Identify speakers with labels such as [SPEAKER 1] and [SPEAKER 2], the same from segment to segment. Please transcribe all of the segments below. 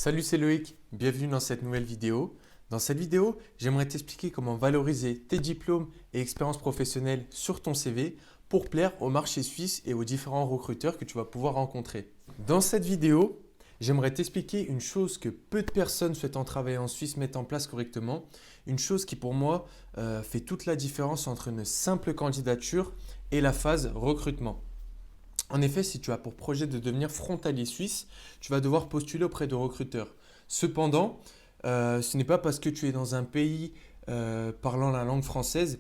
[SPEAKER 1] Salut, c'est Loïc, bienvenue dans cette nouvelle vidéo. Dans cette vidéo, j'aimerais t'expliquer comment valoriser tes diplômes et expériences professionnelles sur ton CV pour plaire au marché suisse et aux différents recruteurs que tu vas pouvoir rencontrer. Dans cette vidéo, j'aimerais t'expliquer une chose que peu de personnes souhaitant travailler en Suisse mettent en place correctement, une chose qui pour moi fait toute la différence entre une simple candidature et la phase recrutement. En effet, si tu as pour projet de devenir frontalier suisse, tu vas devoir postuler auprès de recruteurs. Cependant, ce n'est pas parce que tu es dans un pays parlant la langue française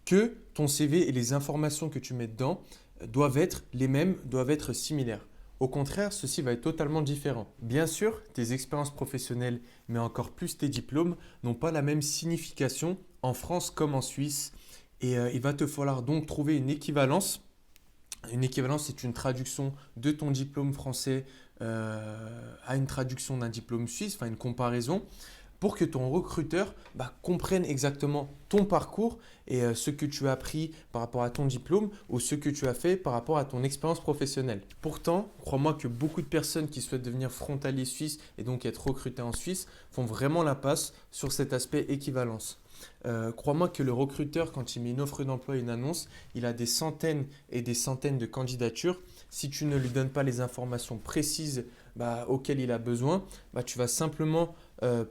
[SPEAKER 1] que ton CV et les informations que tu mets dedans doivent être les mêmes, doivent être similaires. Au contraire, ceci va être totalement différent. Bien sûr, tes expériences professionnelles, mais encore plus tes diplômes, n'ont pas la même signification en France comme en Suisse. Et il va te falloir donc trouver une équivalence. Une équivalence, c'est une traduction de ton diplôme français à une traduction d'un diplôme suisse, enfin une comparaison, pour que ton recruteur comprenne exactement ton parcours et ce que tu as appris par rapport à ton diplôme ou ce que tu as fait par rapport à ton expérience professionnelle. Pourtant, crois-moi que beaucoup de personnes qui souhaitent devenir frontalier suisse et donc être recrutées en Suisse font vraiment la passe sur cet aspect équivalence. Crois-moi que le recruteur, quand il met une offre d'emploi, une annonce, il a des centaines et des centaines de candidatures. Si tu ne lui donnes pas les informations précises auxquelles il a besoin, tu vas simplement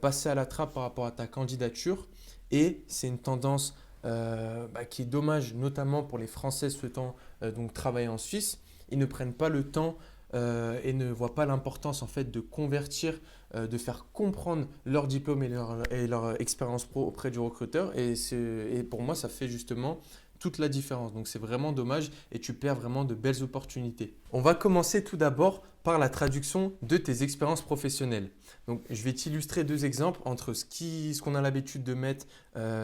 [SPEAKER 1] passer à la trappe par rapport à ta candidature. Et c'est une tendance qui est dommage, notamment pour les Français souhaitant donc travailler en Suisse. Ils ne prennent pas le temps et ne voient pas l'importance en fait de convertir, de faire comprendre leur diplôme et leur expérience pro auprès du recruteur. Et pour moi, ça fait justement toute la différence. Donc c'est vraiment dommage et tu perds vraiment de belles opportunités. On va commencer tout d'abord par la traduction de tes expériences professionnelles. Donc je vais t'illustrer deux exemples entre ce qu'on a l'habitude de mettre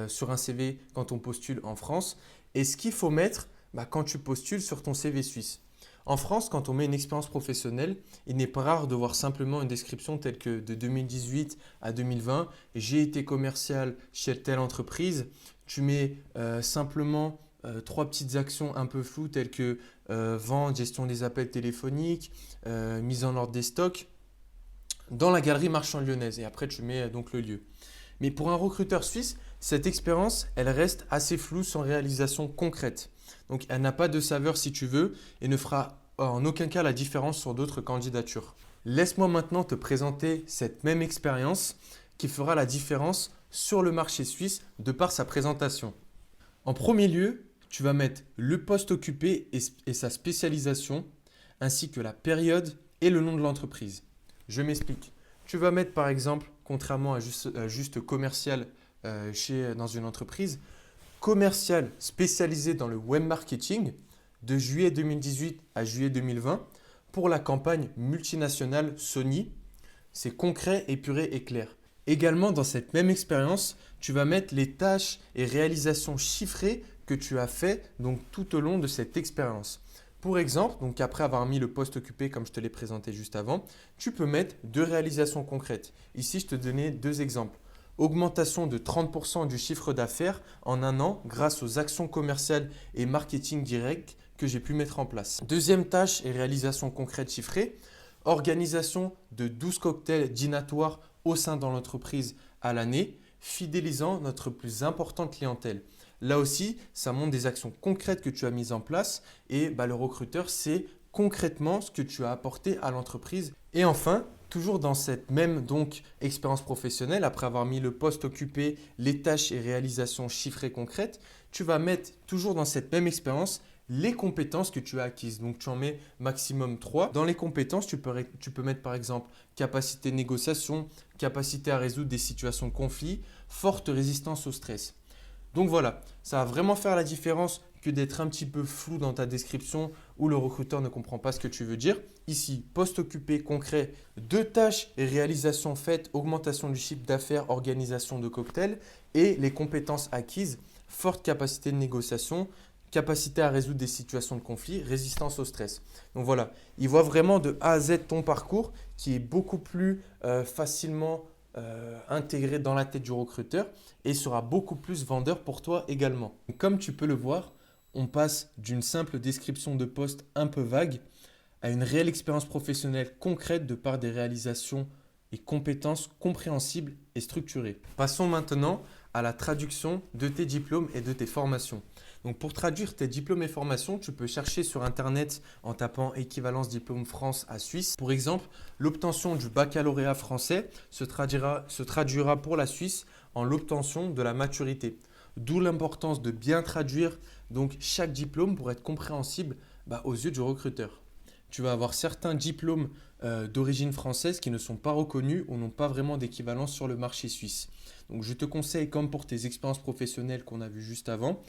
[SPEAKER 1] sur un CV quand on postule en France et ce qu'il faut mettre quand tu postules sur ton CV suisse. En France, quand on met une expérience professionnelle, il n'est pas rare de voir simplement une description telle que de 2018 à 2020, j'ai été commercial chez telle entreprise. Tu mets simplement trois petites actions un peu floues telles que vente, gestion des appels téléphoniques, mise en ordre des stocks dans la galerie marchande lyonnaise. Et après, tu mets donc le lieu. Mais pour un recruteur suisse, cette expérience, elle reste assez floue sans réalisation concrète. Donc, elle n'a pas de saveur si tu veux et ne fera en aucun cas la différence sur d'autres candidatures. Laisse-moi maintenant te présenter cette même expérience qui fera la différence sur le marché suisse de par sa présentation. En premier lieu, tu vas mettre le poste occupé et sa spécialisation, ainsi que la période et le nom de l'entreprise. Je m'explique. Tu vas mettre par exemple, contrairement à juste commercial dans une entreprise, commercial spécialisé dans le web marketing de juillet 2018 à juillet 2020 pour la campagne multinationale Sony. C'est concret, épuré et clair. Également, dans cette même expérience, tu vas mettre les tâches et réalisations chiffrées que tu as fait donc, tout au long de cette expérience. Pour exemple, donc après avoir mis le poste occupé comme je te l'ai présenté juste avant, tu peux mettre deux réalisations concrètes. Ici, je te donnais deux exemples. Augmentation de 30% du chiffre d'affaires en un an grâce aux actions commerciales et marketing direct que j'ai pu mettre en place. Deuxième tâche et réalisation concrète chiffrée, organisation de 12 cocktails dînatoires au sein de l'entreprise à l'année, fidélisant notre plus importante clientèle. Là aussi, ça montre des actions concrètes que tu as mises en place et le recruteur sait concrètement ce que tu as apporté à l'entreprise. Et enfin, toujours dans cette même expérience professionnelle, après avoir mis le poste occupé, les tâches et réalisations chiffrées concrètes, tu vas mettre toujours dans cette même expérience les compétences que tu as acquises. Donc, tu en mets maximum 3. Dans les compétences, tu peux mettre par exemple capacité de négociation, capacité à résoudre des situations de conflit, forte résistance au stress. Donc voilà, ça va vraiment faire la différence que d'être un petit peu flou dans ta description où le recruteur ne comprend pas ce que tu veux dire. Ici, poste occupé concret, deux tâches et réalisations faites, augmentation du chiffre d'affaires, organisation de cocktails et les compétences acquises, forte capacité de négociation, capacité à résoudre des situations de conflit, résistance au stress. Donc voilà, il voit vraiment de A à Z ton parcours qui est beaucoup plus facilement intégré dans la tête du recruteur et sera beaucoup plus vendeur pour toi également. Comme tu peux le voir, on passe d'une simple description de poste un peu vague à une réelle expérience professionnelle concrète de par des réalisations et compétences compréhensibles et structurées. Passons maintenant à la traduction de tes diplômes et de tes formations. Donc pour traduire tes diplômes et formations, tu peux chercher sur Internet en tapant équivalence diplôme France à Suisse. Pour exemple, l'obtention du baccalauréat français se traduira pour la Suisse en l'obtention de la maturité. D'où l'importance de bien traduire donc chaque diplôme pour être compréhensible aux yeux du recruteur. Tu vas avoir certains diplômes d'origine française qui ne sont pas reconnus ou n'ont pas vraiment d'équivalence sur le marché suisse. Donc je te conseille, comme pour tes expériences professionnelles qu'on a vues juste avant,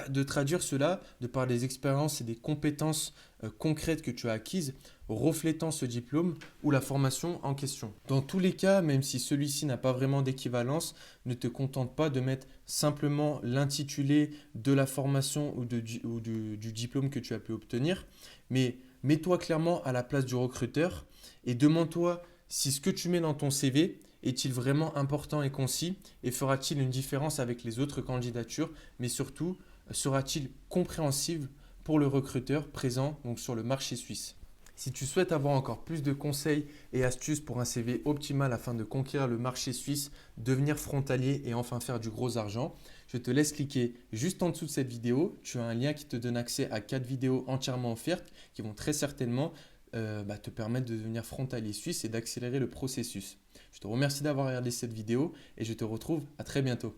[SPEAKER 1] de traduire cela de par des expériences et des compétences concrètes que tu as acquises, reflétant ce diplôme ou la formation en question. Dans tous les cas, même si celui-ci n'a pas vraiment d'équivalence, ne te contente pas de mettre simplement l'intitulé de la formation ou du diplôme que tu as pu obtenir, mais mets-toi clairement à la place du recruteur et demande-toi si ce que tu mets dans ton CV est-il vraiment important et concis et fera-t-il une différence avec les autres candidatures, mais surtout sera-t-il compréhensible pour le recruteur présent donc sur le marché suisse. Si tu souhaites avoir encore plus de conseils et astuces pour un CV optimal afin de conquérir le marché suisse, devenir frontalier et enfin faire du gros argent, je te laisse cliquer juste en dessous de cette vidéo. Tu as un lien qui te donne accès à 4 vidéos entièrement offertes qui vont très certainement te permettre de devenir frontalier suisse et d'accélérer le processus. Je te remercie d'avoir regardé cette vidéo et je te retrouve à très bientôt.